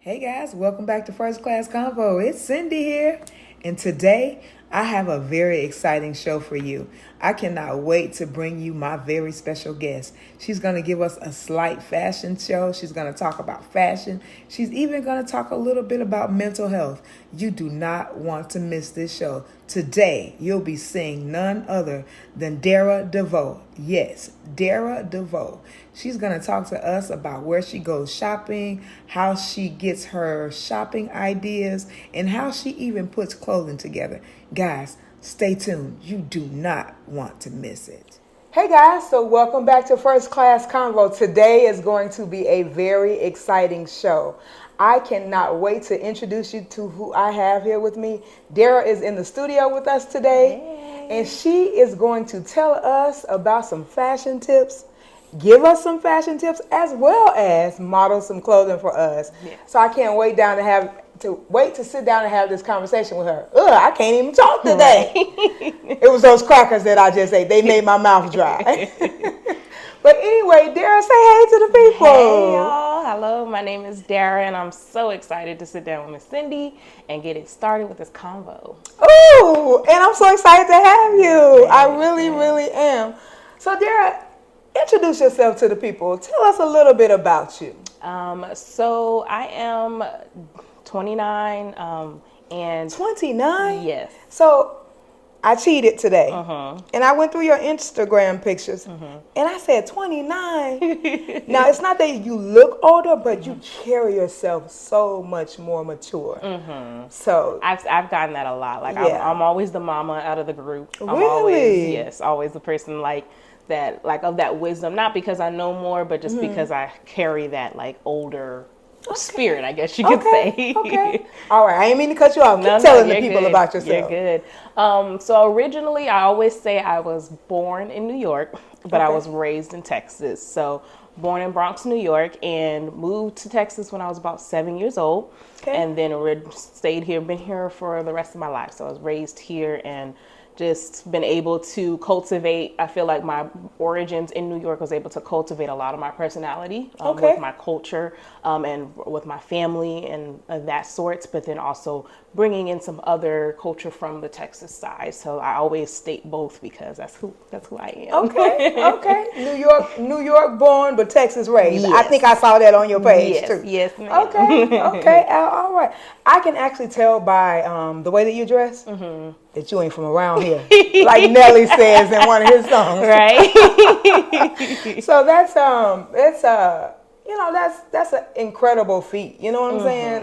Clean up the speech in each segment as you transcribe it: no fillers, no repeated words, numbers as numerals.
Hey guys, welcome back to First Class Convo. It's Cindy here, and today I have a very exciting show for you. I cannot wait to bring you my very special guest. She's going to give us a slight fashion show. She's going to talk about fashion. She's even going to talk a little bit about mental health. You do not want to miss this show. Today, you'll be seeing none other than Dara Veaux. Yes, Dara Veaux. She's going to talk to us about where she goes shopping, how she gets her shopping ideas, and how she even puts clothing together. Guys, stay tuned. You do not want to miss it. Hey guys, so welcome back to First Class Convo. Today is going to be a very exciting show. I cannot wait to introduce you to who I have here with me. Dara is in the studio with us today, and she is going to tell us about some fashion tips, give us some fashion tips, as well as model some clothing for us. Yeah. So I can't wait to sit down and have this conversation with her. I can't even talk today. It was those crackers that I just ate. They made my mouth dry. But anyway, Dara, say hey to the people. Hey y'all. Hello, my name is Dara, and I'm so excited to sit down with Miss Cindy and get it started with this convo. Ooh, and I'm so excited to have you. I really am. So Dara, introduce yourself to the people. Tell us a little bit about you. So I am 29, and 29? Yes. So I cheated today, and I went through your Instagram pictures, and I said 29. Now, it's not that you look older, but you carry yourself so much more mature. So I've gotten that a lot. Like yeah. I'm always the mama out of the group. I'm really? always the person like that, like of that wisdom. Not because I know more, but just because I carry that like older spirit, I guess you could say. Okay. All right. I ain't mean to cut you off. Keep telling the people about yourself. You're good. So originally, I always say I was born in New York, but I was raised in Texas. So born in Bronx, New York, and moved to Texas when I was about 7 years old. And then stayed here, been here for the rest of my life. So I was raised here and just been able to cultivate. I feel like my origins in New York was able to cultivate a lot of my personality with my culture and with my family and that sorts, but then also bringing in some other culture from the Texas side. So I always state both because that's who I am. Okay. New York born, but Texas raised. Yes. I think I saw that on your page too. Yes, ma'am. Okay. All right. I can actually tell by the way that you dress that you ain't from around here, like Nelly says in one of his songs. Right. So that's that's an incredible feat. You know what I'm saying?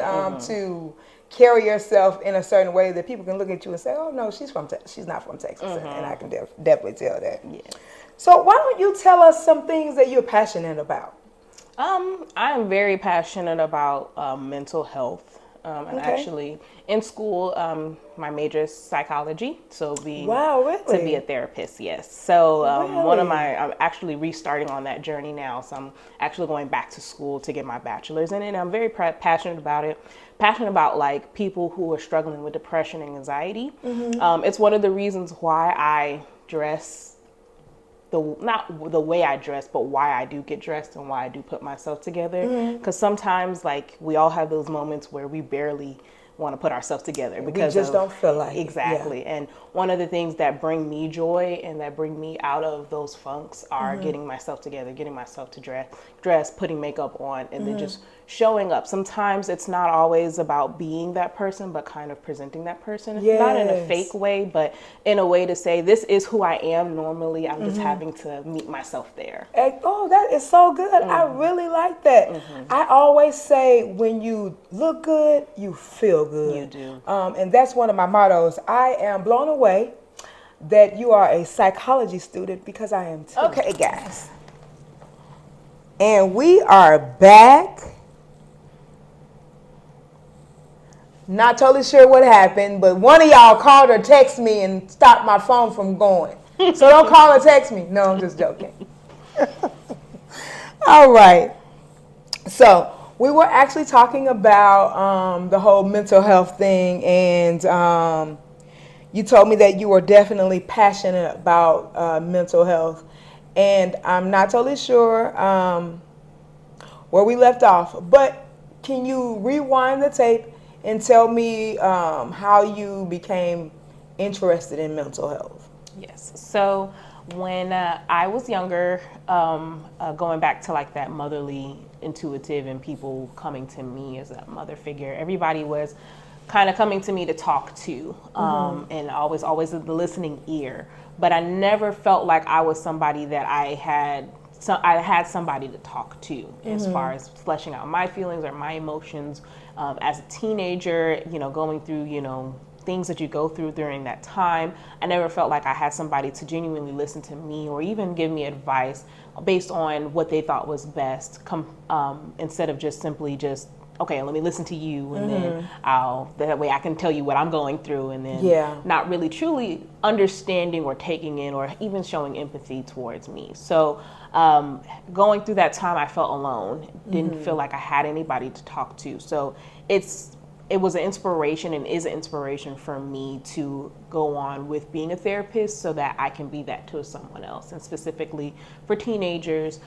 To carry yourself in a certain way that people can look at you and say, "Oh no, she's not from Texas," and I can definitely tell that. Yeah. So why don't you tell us some things that you're passionate about? I am very passionate about mental health. And actually, in school, my major is psychology, so to be a therapist, yes. So I'm actually restarting on that journey now. So I'm actually going back to school to get my bachelor's in it. And I'm very passionate about it. Passionate about like people who are struggling with depression and anxiety. It's one of the reasons why I dress. Not the way I dress, but why I do get dressed and why I do put myself together. Because sometimes, like, we all have those moments where we barely want to put ourselves together because we just don't feel like exactly. Yeah. And one of the things that bring me joy and that bring me out of those funks are getting myself together, getting myself to dress, putting makeup on, and then just showing up. Sometimes it's not always about being that person, but kind of presenting that person. Yes. Not in a fake way, but in a way to say, this is who I am normally. I'm just having to meet myself there. Oh, that is so good. I really like that. I always say, when you look good, you feel good. You do. And that's one of my mottos. I am blown away that you are a psychology student, because I am too. Okay, guys. And we are back. Not totally sure what happened, but one of y'all called or texted me and stopped my phone from going. So don't call or text me. No, I'm just joking. All right. So we were actually talking about the whole mental health thing, and you told me that you were definitely passionate about mental health. And I'm not totally sure where we left off, but can you rewind the tape and tell me how you became interested in mental health? Yes. So when I was younger, going back to like that motherly, intuitive, and people coming to me as a mother figure, everybody was kind of coming to me to talk to, and always the listening ear. But I never felt like I was somebody that I had somebody to talk to as far as fleshing out my feelings or my emotions. As a teenager, going through, things that you go through during that time, I never felt like I had somebody to genuinely listen to me or even give me advice based on what they thought was best, instead of just simply okay, let me listen to you, and then that way I can tell you what I'm going through, and then not really truly understanding or taking in or even showing empathy towards me. So going through that time, I felt alone, didn't feel like I had anybody to talk to. So it was an inspiration and is an inspiration for me to go on with being a therapist so that I can be that to someone else, and specifically for teenagers,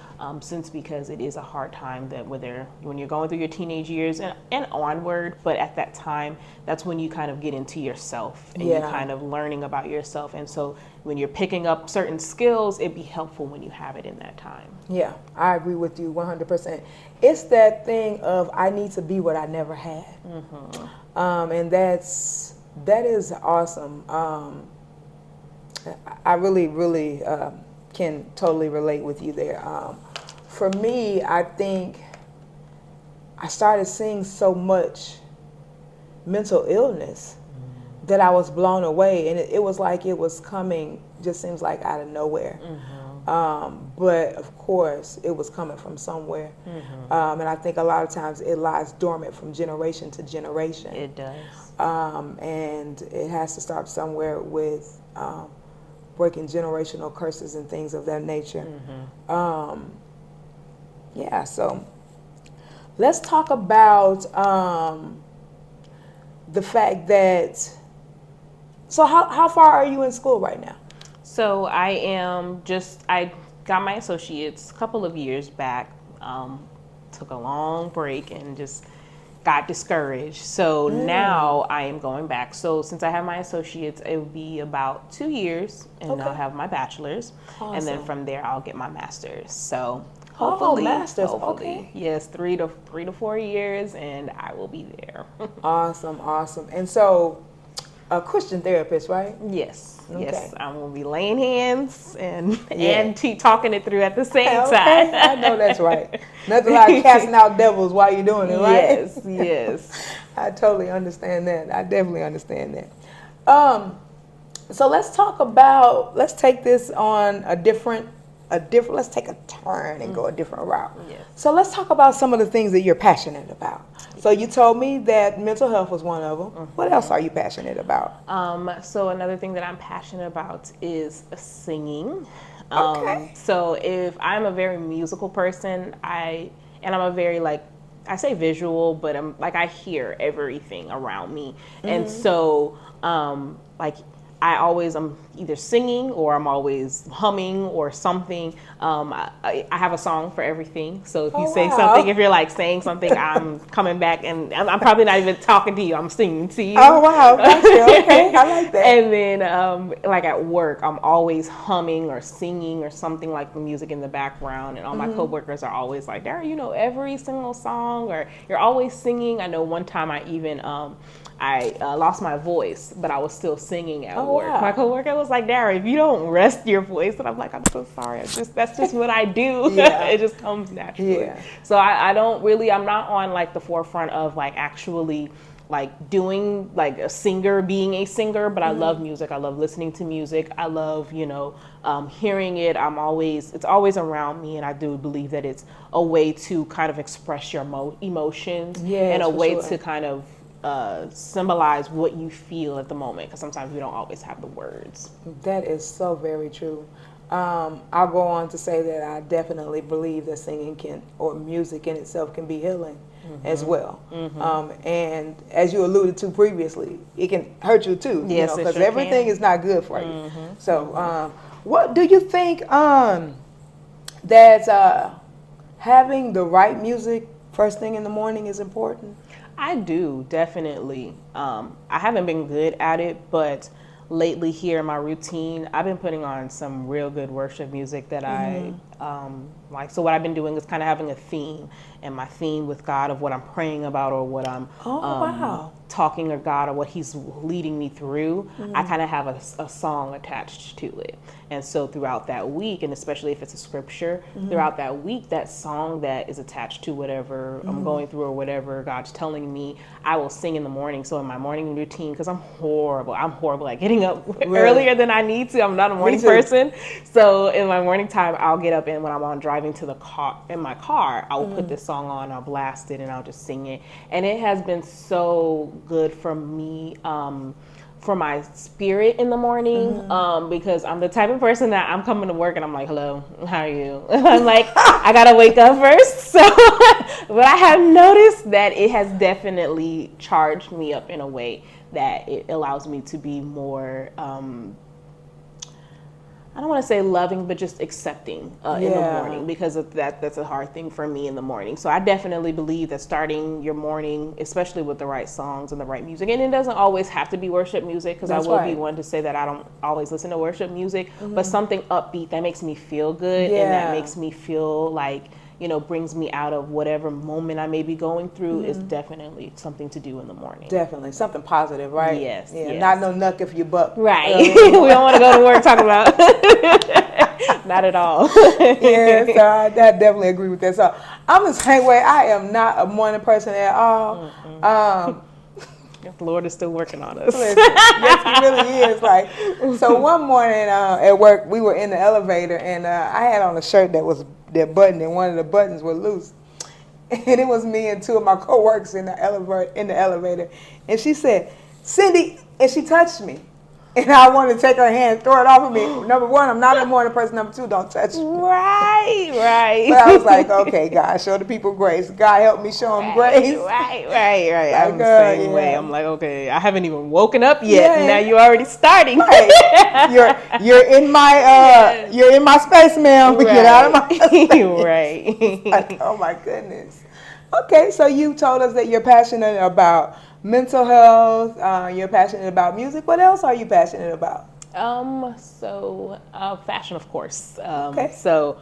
because it is a hard time that when you're going through your teenage years and onward, but at that time, that's when you kind of get into yourself and you're kind of learning about yourself. And so when you're picking up certain skills, it'd be helpful when you have it in that time. Yeah, I agree with you 100%. It's that thing of I need to be what I never had. And that is awesome. I really can totally relate with you there. For me, I think I started seeing so much mental illness that I was blown away, and it was like it was coming, just seems like out of nowhere. But of course, it was coming from somewhere. And I think a lot of times it lies dormant from generation to generation. It does. And it has to start somewhere with breaking generational curses and things of that nature. So let's talk about the fact that, so how far are you in school right now? So I got my associates a couple of years back, took a long break and just got discouraged. So now I am going back. So since I have my associates, it will be about 2 years, and I'll have my bachelor's. Awesome. And then from there I'll get my master's. So hopefully, hopefully. Yes, 3 to 4 years, and I will be there. Awesome. And so, a Christian therapist, right? Yes. Yes, I'm gonna be laying hands and talking it through at the same time. I know that's right. Nothing like casting out devils while you're doing it, right? Yes. I totally understand that. I definitely understand that. So let's take this on let's take a turn and go a different route. Yes. So let's talk about some of the things that you're passionate about. So you told me that mental health was one of them. What else are you passionate about? So another thing that I'm passionate about is singing. Okay. So if I'm a very musical person, I'm a very I say visual, but I hear everything around me. And so I'm either singing or I'm always humming or something. I have a song for everything. So if you say something, if you're saying something, I'm coming back, and I'm probably not even talking to you. I'm singing to you. Oh, wow. Gotcha. Okay. I like that. And then at work, I'm always humming or singing or something, like the music in the background. And all my coworkers are always like, Dara, you know every single song, or you're always singing. I know one time I even I lost my voice, but I was still singing at work. Wow. My coworker was like, Dara, if you don't rest your voice, and I'm like, I'm so sorry. That's just what I do. It just comes naturally. Yeah. So I'm not on the forefront of actually doing a singer, being a singer, but I love music. I love listening to music. I love, hearing it. It's always around me, and I do believe that it's a way to kind of express your emotions, and a way to kind of symbolize what you feel at the moment, because sometimes we don't always have the words. That is so very true. I'll go on to say that I definitely believe that singing or music in itself can be healing as well. And as you alluded to previously, it can hurt you too. Yes, because everything is not good for you. So, what do you think that having the right music first thing in the morning is important? I do, definitely. I haven't been good at it, but lately here in my routine, I've been putting on some real good worship music that I like. So what I've been doing is kind of having a theme, and my theme with God of what I'm praying about or what I'm talking to God or what He's leading me through. I kind of have a song attached to it. And so throughout that week, and especially if it's a scripture, throughout that week, that song that is attached to whatever I'm going through or whatever God's telling me, I will sing in the morning. So in my morning routine, because I'm horrible at getting up earlier than I need to. I'm not a morning person. So in my morning time, I'll get up, and when I'm driving to the car, in my car, I will put this song on, I'll blast it, and I'll just sing it. And it has been so good for me, for my spirit in the morning, because I'm the type of person that I'm coming to work and I'm like, hello, how are you? I'm like, I gotta wake up first. So, but I have noticed that it has definitely charged me up in a way that it allows me to be more, I don't want to say loving, but just accepting in the morning, because of that's a hard thing for me in the morning. So I definitely believe that starting your morning, especially with the right songs and the right music, and it doesn't always have to be worship music, because I will be one to say that I don't always listen to worship music, but something upbeat that makes me feel good and that makes me feel like, you know, brings me out of whatever moment I may be going through is definitely something to do in the morning. Definitely. Something positive, right? Yes. Yeah. Yes. Not no knuck if you buck. Right. We don't want to go to work talking about not at all. Yeah, so I definitely agree with that. So I'm the same way. I am not a morning person at all. The Lord is still working on us. Listen, yes, He really is. Like, so one morning at work, we were in the elevator, and I had on a shirt that buttoned, and one of the buttons were loose. And it was me and two of my coworkers in the elevator. And she said, Cindy, and she touched me. And I wanted to take her hand, throw it off of me. Number one, I'm not a morning person. Number two, don't touch me. Right. But I was like, okay, God, show the people grace. God, help me show them grace. Right. Like, I'm the same way. I'm like, okay, I haven't even woken up yet. And now you're already starting. Right. You're in my space, ma'am. Get out of my space. Right. Like, oh my goodness. Okay, so you told us that you're passionate about mental health. You're passionate about music. What else are you passionate about? Fashion, of course. Okay. So,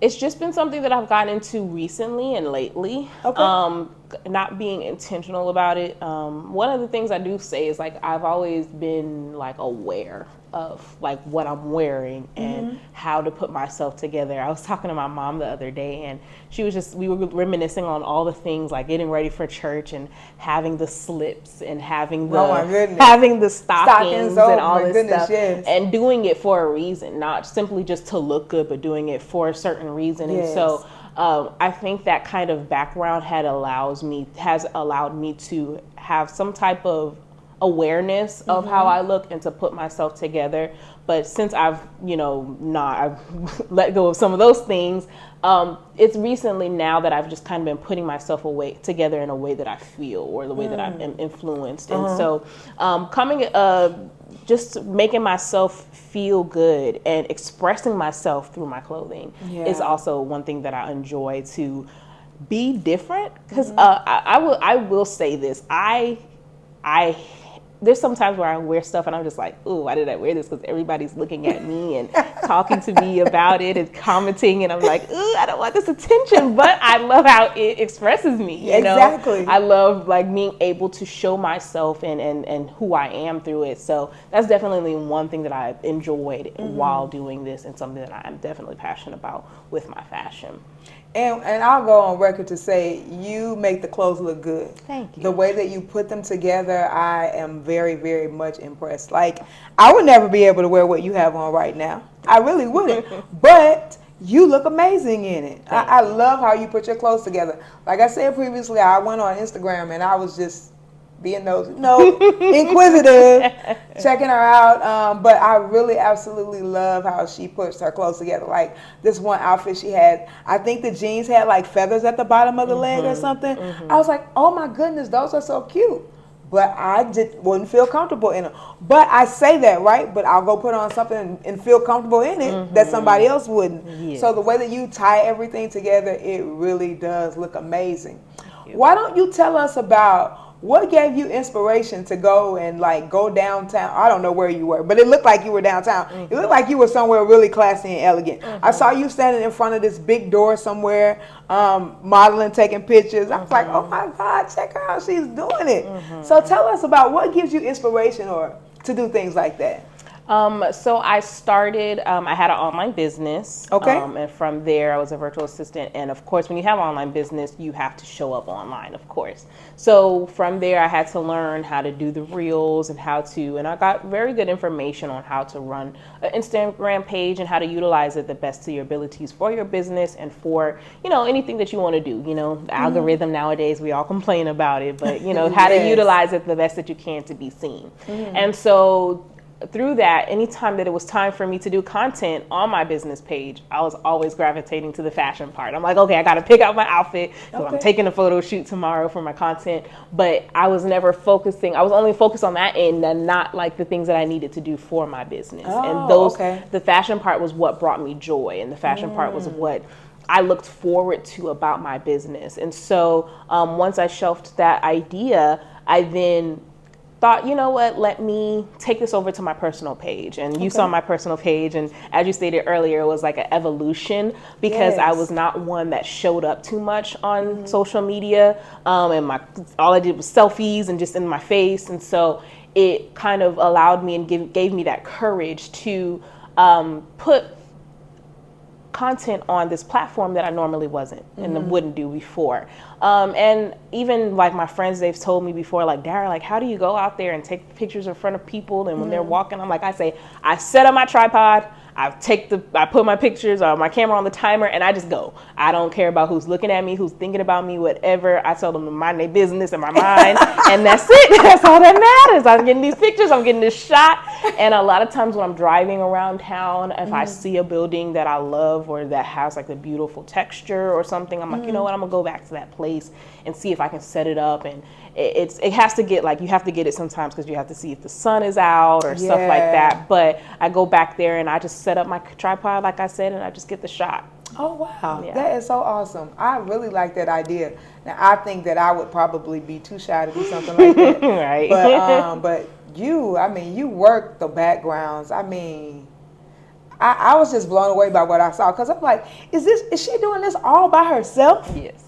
it's just been something that I've gotten into recently and lately. Okay. Not being intentional about it. One of the things I do say is, like, I've always been like aware of like what I'm wearing and how to put myself together. I was talking to my mom the other day, and we were reminiscing on all the things, like getting ready for church and having the slips and having the stockings and all this stuff, and doing it for a reason, not simply just to look good, but doing it for a certain reason. And so I think that kind of background has allowed me to have some type of awareness of how I look and to put myself together. But since I've let go of some of those things, it's recently now that I've just kind of been putting myself together in a way that I feel, or the way that I'm influenced. And so just making myself feel good and expressing myself through my clothing is also one thing that I enjoy, to be different. Because I will say this, there's some times where I wear stuff and I'm just like, ooh, why did I wear this? Because everybody's looking at me and talking to me about it and commenting, and I'm like, ooh, I don't want this attention. But I love how it expresses me. You know? I love like being able to show myself and who I am through it. So that's definitely one thing that I enjoyed while doing this, and something that I'm definitely passionate about with my fashion. And I'll go on record to say you make the clothes look good. Thank you. The way that you put them together, I am very, very much impressed. Like, I would never be able to wear what you have on right now. I really wouldn't. But you look amazing in it. I love how you put your clothes together. Like I said previously, I went on Instagram and I was just being nosy, inquisitive, checking her out. But I really absolutely love how she puts her clothes together. Like this one outfit she had, I think the jeans had like feathers at the bottom of the leg or something. I was like, oh my goodness, those are so cute. but I just wouldn't feel comfortable in them. But I say that, right? But I'll go put on something and feel comfortable in it that somebody else wouldn't. Yes. So the way that you tie everything together, it really does look amazing. Why don't you tell us about what gave you inspiration to go and like go downtown? I don't know where you were, but it looked like you were downtown. It looked like you were somewhere really classy and elegant. I saw you standing in front of this big door somewhere, modeling, taking pictures. I was like, oh my God, check her out. She's doing it. So tell us about what gives you inspiration or to do things like that. So I started, I had an online business. Okay. And from there I was a virtual assistant. And of course, when you have an online business, you have to show up online, of course. So from there I had to learn how to do the reels and and I got very good information on how to run an Instagram page and how to utilize it the best to your abilities for your business and for, anything that you want to do. The algorithm nowadays, we all complain about it, but how to utilize it the best that you can to be seen. And so through that, anytime that it was time for me to do content on my business page, I was always gravitating to the fashion part. I'm like, okay, I got to pick out my outfit. So I'm taking a photo shoot tomorrow for my content. But I was never focusing. I was only focused on that end and not like the things that I needed to do for my business. The fashion part was what brought me joy. And the fashion part was what I looked forward to about my business. And so once I shelved that idea, I then thought, you know what, let me take this over to my personal page. And you saw my personal page, and as you stated earlier, it was like an evolution because I was not one that showed up too much on social media, and all I did was selfies and just in my face. And so it kind of allowed me and gave me that courage to put content on this platform that I normally wasn't and wouldn't do before. And even like my friends, they've told me before, like, Dara, like, how do you go out there and take pictures in front of people? And when they're walking, I set up my tripod, I put my pictures or my camera on the timer, and I just go. I don't care about who's looking at me, who's thinking about me, whatever. I tell them to mind their business in my mind, and that's it. That's all that matters. I'm getting these pictures, I'm getting this shot. And a lot of times when I'm driving around town, if I see a building that I love or that has like a beautiful texture or something, I'm like, you know what, I'm gonna go back to that place and see if I can set it up. And it has to get, like, you have to get it sometimes because you have to see if the sun is out or stuff like that. But I go back there and I just set up my tripod, like I said, and I just get the shot. Oh, wow. Yeah. That is so awesome. I really like that idea. Now, I think that I would probably be too shy to do something like that. Right. But you work the backgrounds. I was just blown away by what I saw because I'm like, is she doing this all by herself? Yes.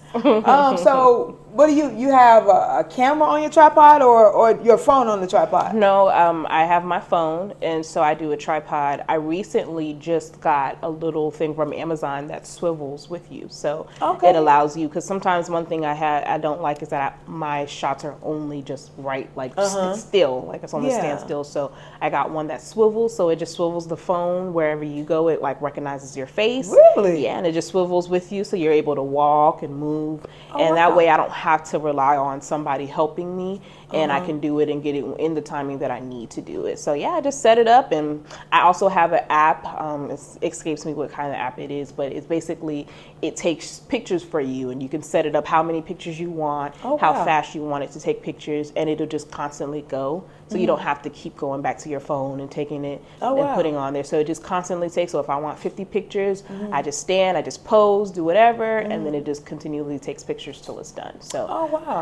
So what do you have a camera on your tripod or your phone on the tripod? No, I have my phone, and so I do a tripod. I recently just got a little thing from Amazon that swivels with you, so it allows you, because sometimes one thing I don't like is that my shots are only just right, like still, like it's on the standstill. So I got one that swivels, so it just swivels the phone wherever you go. It like recognizes your face. Really? Yeah, and it just swivels with you, so you're able to walk and move, and that way I don't have to rely on somebody helping me, and I can do it and get it in the timing that I need to do it. So yeah, I just set it up, and I also have an app. It escapes me what kind of app it is, but it's basically, it takes pictures for you, and you can set it up how many pictures you want, how fast you want it to take pictures, and it'll just constantly go. So you don't have to keep going back to your phone and taking it and putting on there. So it just constantly takes. So if I want 50 pictures, I just stand, I just pose, do whatever, and then it just continually takes pictures till it's done. So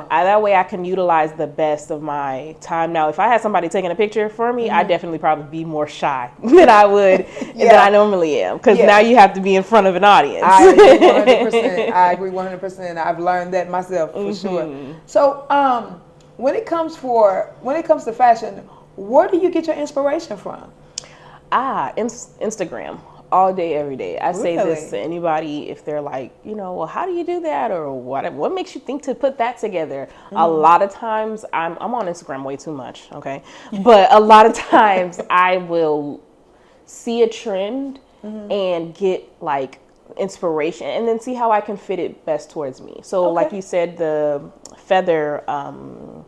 that way I can utilize the best of my time. Now, if I had somebody taking a picture for me, I'd definitely probably be more shy than I would than I normally am, because now you have to be in front of an audience. I agree 100%. I agree 100%. I've learned that myself for sure. So when it comes to fashion, where do you get your inspiration from? Instagram. All day, every day. I say this to anybody if they're like, well, how do you do that? Or what makes you think to put that together? A lot of times, I'm on Instagram way too much, okay? But a lot of times I will see a trend and get like inspiration and then see how I can fit it best towards me. So like you said, the feather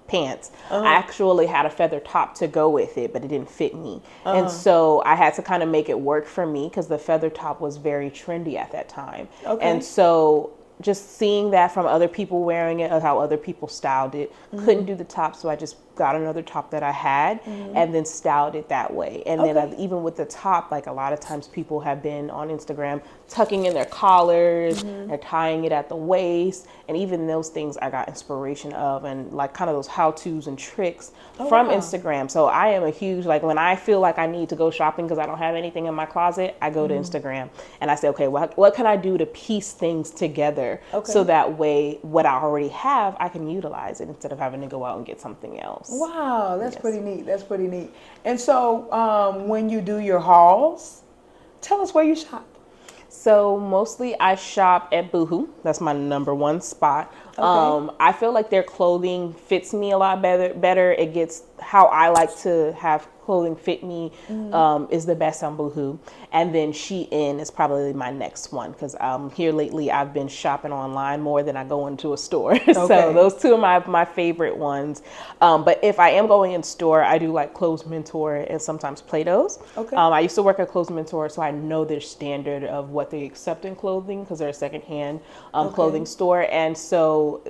pants, I actually had a feather top to go with it, but it didn't fit me. And so I had to kind of make it work for me because the feather top was very trendy at that time. And so just seeing that from other people wearing it, or how other people styled it, couldn't do the top, so I just got another top that I had and then styled it that way. And then even with the top, like a lot of times people have been on Instagram tucking in their collars and tying it at the waist. And even those things I got inspiration of, and like kind of those how-tos and tricks from Instagram. So I am a huge, like when I feel like I need to go shopping because I don't have anything in my closet, I go to Instagram and I say, okay, what can I do to piece things together so that way what I already have, I can utilize it instead of having to go out and get something else. Wow, that's pretty neat. That's pretty neat. And so when you do your hauls, tell us where you shop. So mostly I shop at Boohoo. That's my number one spot. I feel like their clothing fits me a lot better. It gets how I like to have clothing fit me is the best on Boohoo. And then Shein is probably my next one because here lately I've been shopping online more than I go into a store. So those two are my favorite ones. But if I am going in store, I do like Clothes Mentor and sometimes Play-Dohs. I used to work at Clothes Mentor, so I know their standard of what they accept in clothing because they're a secondhand clothing store. And so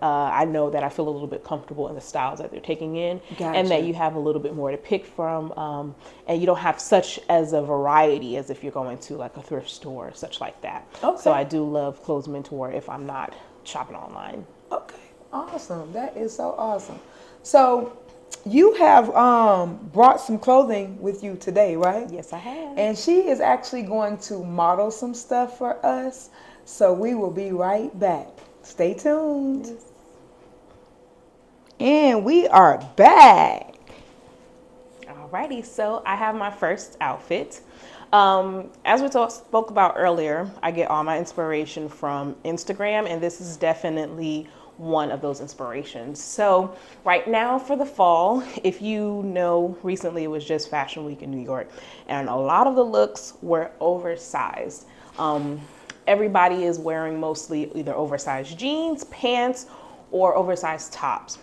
I know that I feel a little bit comfortable in the styles that they're taking in and that you have a little bit more to pick from, and you don't have such as a variety as if you're going to like a thrift store or such like that. So I do love Clothes Mentor if I'm not shopping online. Okay, awesome. That is so awesome. So you have brought some clothing with you today, right? Yes, I have. And she is actually going to model some stuff for us. So we will be right back. Stay tuned. Yes. And we are back. Alrighty, so I have my first outfit. As we spoke about earlier, I get all my inspiration from Instagram, and this is definitely one of those inspirations. So right now for the fall, if you know, recently it was just Fashion Week in New York, and a lot of the looks were oversized. Everybody is wearing mostly either oversized jeans, pants, or oversized tops.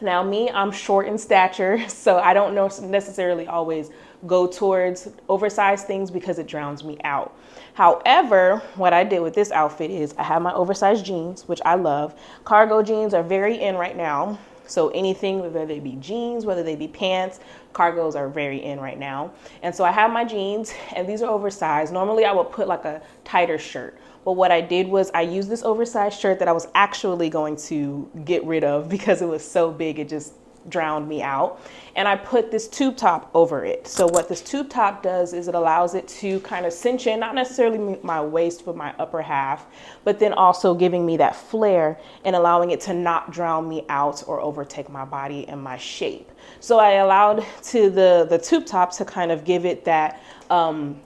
Now me, I'm short in stature, so I don't necessarily always go towards oversized things because it drowns me out. However, what I did with this outfit is I have my oversized jeans, which I love. Cargo jeans are very in right now. So anything, whether they be jeans, whether they be pants, cargos are very in right now. And so I have my jeans, and these are oversized. Normally I would put like a tighter shirt. But what I did was I used this oversized shirt that I was actually going to get rid of because it was so big, it just drowned me out. And I put this tube top over it. So what this tube top does is it allows it to kind of cinch in, not necessarily my waist, but my upper half, but then also giving me that flare and allowing it to not drown me out or overtake my body and my shape. So I allowed to the tube top to kind of give it that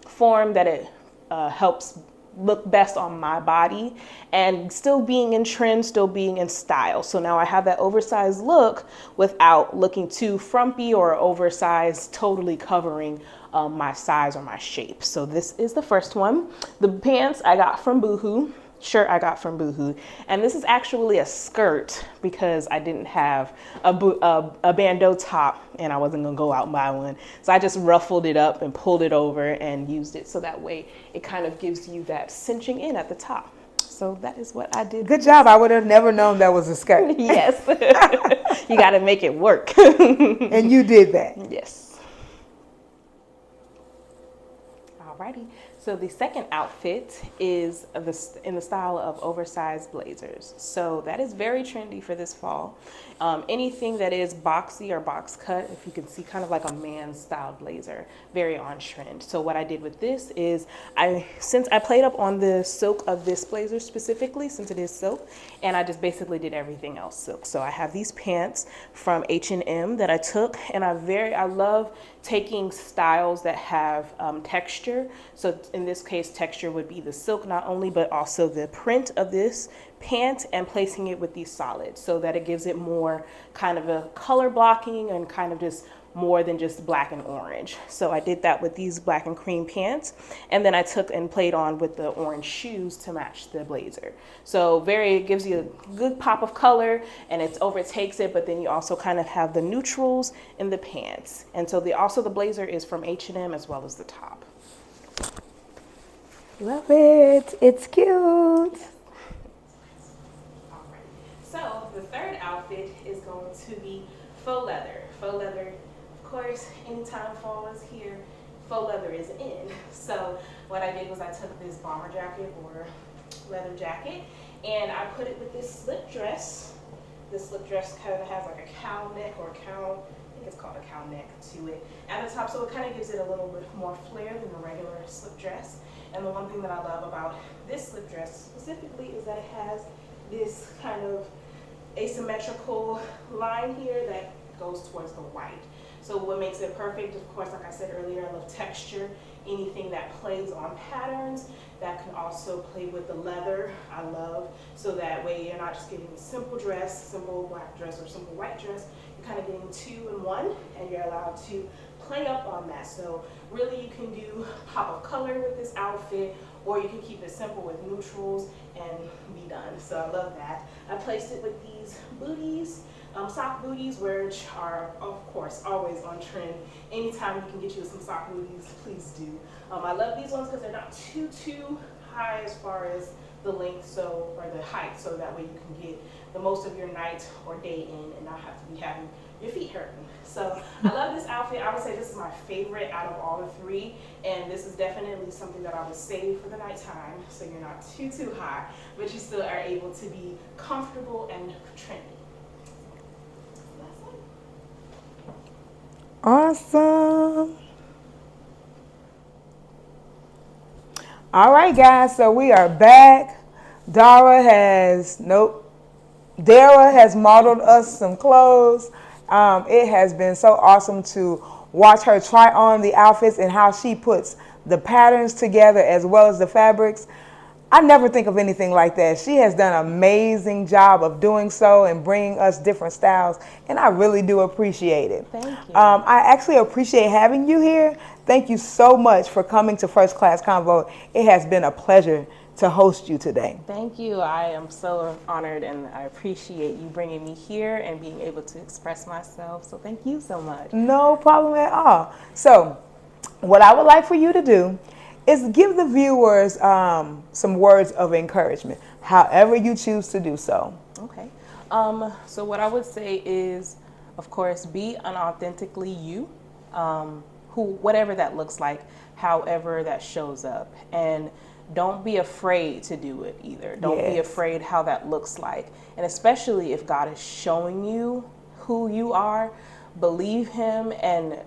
form that it helps look best on my body and still being in trend, still being in style. So now I have that oversized look without looking too frumpy or oversized, totally covering my size or my shape. So this is the first one. The pants I got from Boohoo. Shirt I got from Boohoo, and this is actually a skirt because I didn't have a bandeau top and I wasn't gonna go out and buy one, so I just ruffled it up and pulled it over and used it so that way it kind of gives you that cinching in at the top. So that is what I did. Good job. I would have never known that was a skirt. Yes. You got to make it work. And you did that. Yes. Alrighty. So the second outfit is in the style of oversized blazers. So that is very trendy for this fall. Anything that is boxy or box cut, if you can see, kind of like a man's style blazer, very on trend. So what I did with this is since I played up on the silk of this blazer specifically, since it is silk, and I just basically did everything else silk. So I have these pants from H&M that I took, and I love taking styles that have texture. So in this case, texture would be the silk not only, but also the print of this pant, and placing it with these solids so that it gives it more kind of a color blocking and kind of just more than just black and orange. So I did that with these black and cream pants, and then I took and played on with the orange shoes to match the blazer. So it gives you a good pop of color, and it overtakes it, but then you also kind of have the neutrals in the pants. And so the blazer is from H&M as well as the top. Love it. It's cute. So the third outfit is going to be faux leather. Faux leather, of course, anytime fall is here, faux leather is in. So what I did was I took this bomber jacket or leather jacket and I put it with this slip dress. This slip dress kind of has like a cow neck or cow, I think it's called a cow neck to it at the top, so it kind of gives it a little bit more flare than a regular slip dress. And the one thing that I love about this slip dress specifically is that it has this kind of asymmetrical line here that goes towards the white. So what makes it perfect, of course, like I said earlier, I love texture. Anything that plays on patterns, that can also play with the leather, I love. So that way you're not just getting a simple dress, simple black dress or simple white dress, you're kind of getting two in one and you're allowed to play up on that. So really you can do pop of color with this outfit, or you can keep it simple with neutrals and be done. So I love that. I placed it with these booties, sock booties, which are of course always on trend. Anytime you can get you some sock booties, please do. I love these ones because they're not too high as far as the length, or the height, so that way you can get the most of your night or day in and not have to be having your feet hurting. So I love this outfit. I would say this is my favorite out of all the three, and this is definitely something that I would save for the nighttime, so you're not too high, but you still are able to be comfortable and trendy. Awesome. All right, guys, so we are back. Dara has modeled us some clothes. It has been so awesome to watch her try on the outfits and how she puts the patterns together as well as the fabrics. I never think of anything like that. She has done an amazing job of doing so and bringing us different styles, and I really do appreciate it. Thank you. I actually appreciate having you here. Thank you so much for coming to First Class Convo. It has been a pleasure to host you today. Thank you. I am so honored, and I appreciate you bringing me here and being able to express myself. So thank you so much. No problem at all. So what I would like for you to do is give the viewers some words of encouragement, however you choose to do so. Okay. So what I would say is, of course, be unauthentically you, whatever that looks like, however that shows up. And don't be afraid to do it either. Don't be afraid how that looks like. And especially if God is showing you who you are, believe him and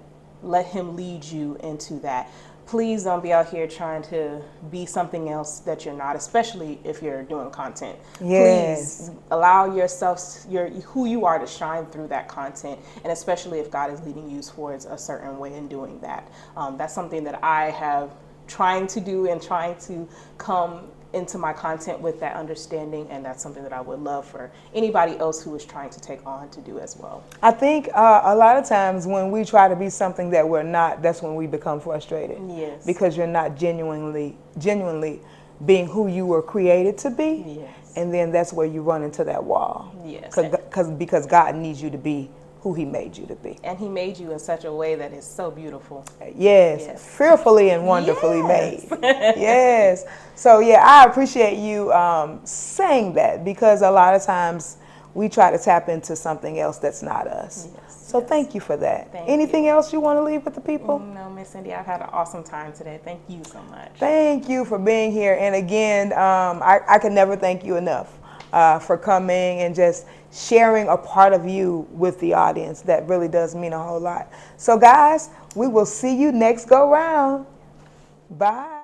let him lead you into that. Please don't be out here trying to be something else that you're not, especially if you're doing content. Yes. Please allow yourself, who you are, to shine through that content, and especially if God is leading you towards a certain way in doing that. That's something that I have trying to do and trying to come into my content with that understanding, and that's something that I would love for anybody else who is trying to take on to do as well. I think a lot of times when we try to be something that we're not, that's when we become frustrated. Yes. Because you're not genuinely being who you were created to be. Yes. And then that's where you run into that wall. Yes. Because God needs you to be who he made you to be. And he made you in such a way that is so beautiful. Yes. Fearfully and wonderfully made. Yes. Yes. So yeah, I appreciate you saying that, because a lot of times we try to tap into something else that's not us. Yes. So thank you for that. Anything else you want to leave with the people? No, Miss Cindy, I've had an awesome time today. Thank you so much. Thank you for being here. And again, I can never thank you enough for coming and just sharing a part of you with the audience. That really does mean a whole lot. So guys, we will see you next go round. Bye.